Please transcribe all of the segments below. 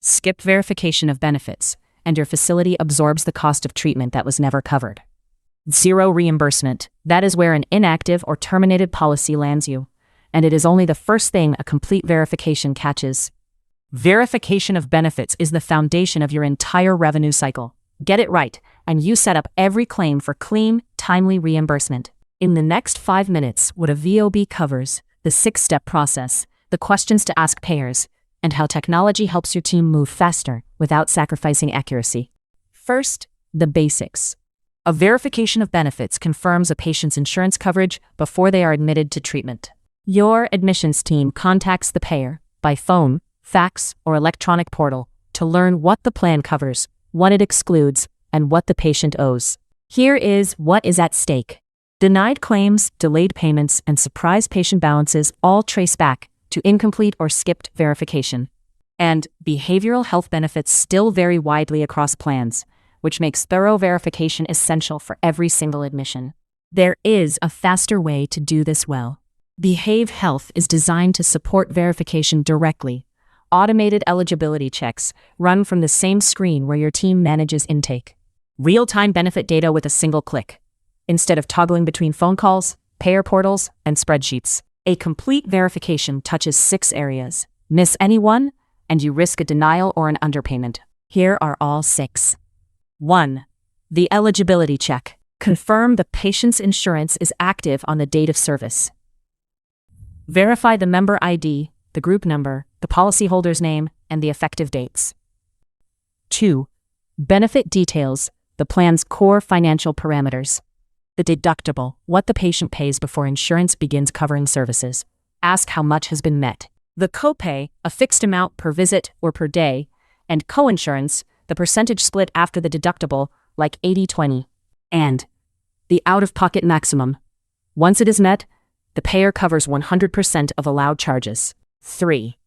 Skip verification of benefits, and your facility absorbs the cost of treatment that was never covered. Zero reimbursement. That is where an inactive or terminated policy lands you, and it is only the first thing a complete verification catches. Verification of benefits is the foundation of your entire revenue cycle. Get it right, and you set up every claim for clean, timely reimbursement. In the next 5 minutes, what a VOB covers, the 6-step process, the questions to ask payers, and how technology helps your team move faster without sacrificing accuracy. First, the basics. A verification of benefits confirms a patient's insurance coverage before they are admitted to treatment. Your admissions team contacts the payer by phone, fax, or electronic portal to learn what the plan covers, what it excludes, and what the patient owes. Here is what is at stake. Denied claims, delayed payments, and surprise patient balances all trace back to incomplete or skipped verification. And behavioral health benefits still vary widely across plans, which makes thorough verification essential for every single admission. There is a faster way to do this well. Behave Health is designed to support verification directly. Automated eligibility checks run from the same screen where your team manages intake. Real-time benefit data with a single click, instead of toggling between phone calls, payer portals, and spreadsheets. A complete verification touches 6 areas. Miss any one, and you risk a denial or an underpayment. Here are all 6. 1. The eligibility check. Confirm the patient's insurance is active on the date of service. Verify the member ID, the group number, the policyholder's name, and the effective dates. 2. Benefit details, the plan's core financial parameters. The deductible, what the patient pays before insurance begins covering services. Ask how much has been met. The copay, a fixed amount per visit or per day, and coinsurance, the percentage split after the deductible, like 80-20. And the out-of-pocket maximum. Once it is met, the payer covers 100% of allowed charges. 3.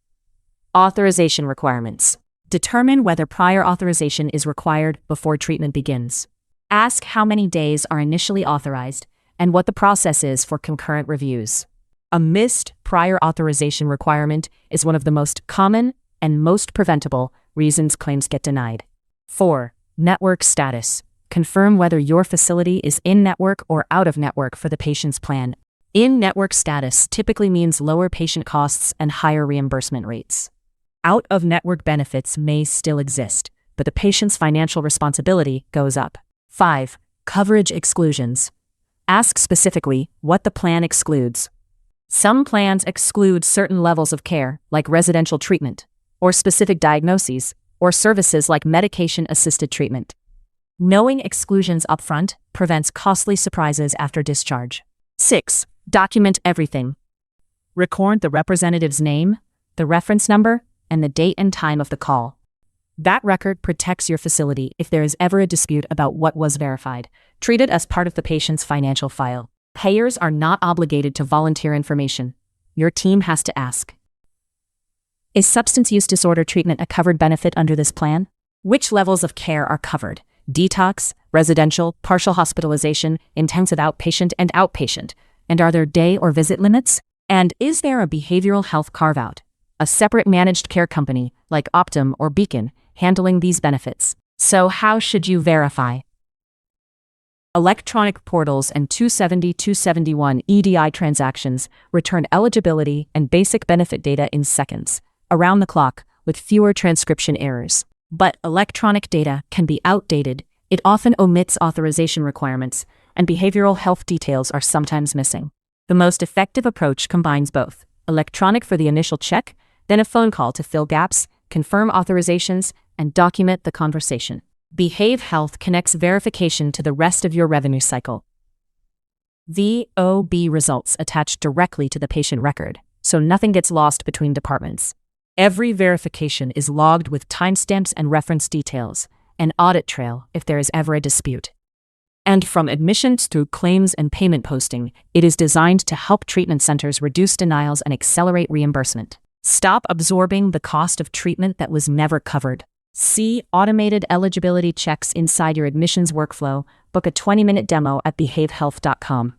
Authorization requirements. Determine whether prior authorization is required before treatment begins. Ask how many days are initially authorized and what the process is for concurrent reviews. A missed prior authorization requirement is one of the most common and most preventable reasons claims get denied. 4. Network status. Confirm whether your facility is in-network or out-of-network for the patient's plan. In-network status typically means lower patient costs and higher reimbursement rates. Out-of-network benefits may still exist, but the patient's financial responsibility goes up. 5. Coverage exclusions. Ask specifically what the plan excludes. Some plans exclude certain levels of care, like residential treatment, or specific diagnoses, or services like medication-assisted treatment. Knowing exclusions upfront prevents costly surprises after discharge. 6. Document everything. Record the representative's name, the reference number, and the date and time of the call. That record protects your facility if there is ever a dispute about what was verified. Treat it as part of the patient's financial file. Payers are not obligated to volunteer information. Your team has to ask. Is substance use disorder treatment a covered benefit under this plan? Which levels of care are covered? Detox, residential, partial hospitalization, intensive outpatient, and outpatient. And are there day or visit limits? And is there a behavioral health carve-out? A separate managed care company, like Optum or Beacon, handling these benefits. So how should you verify? Electronic portals and 270-271 EDI transactions return eligibility and basic benefit data in seconds, around the clock, with fewer transcription errors. But electronic data can be outdated, it often omits authorization requirements, and behavioral health details are sometimes missing. The most effective approach combines both: electronic for the initial check, then a phone call to fill gaps, confirm authorizations, and document the conversation. Behave Health connects verification to the rest of your revenue cycle. VOB results attach directly to the patient record, so nothing gets lost between departments. Every verification is logged with timestamps and reference details, an audit trail if there is ever a dispute. And from admissions through claims and payment posting, it is designed to help treatment centers reduce denials and accelerate reimbursement. Stop absorbing the cost of treatment that was never covered. See automated eligibility checks inside your admissions workflow. Book a 20-minute demo at behavehealth.com.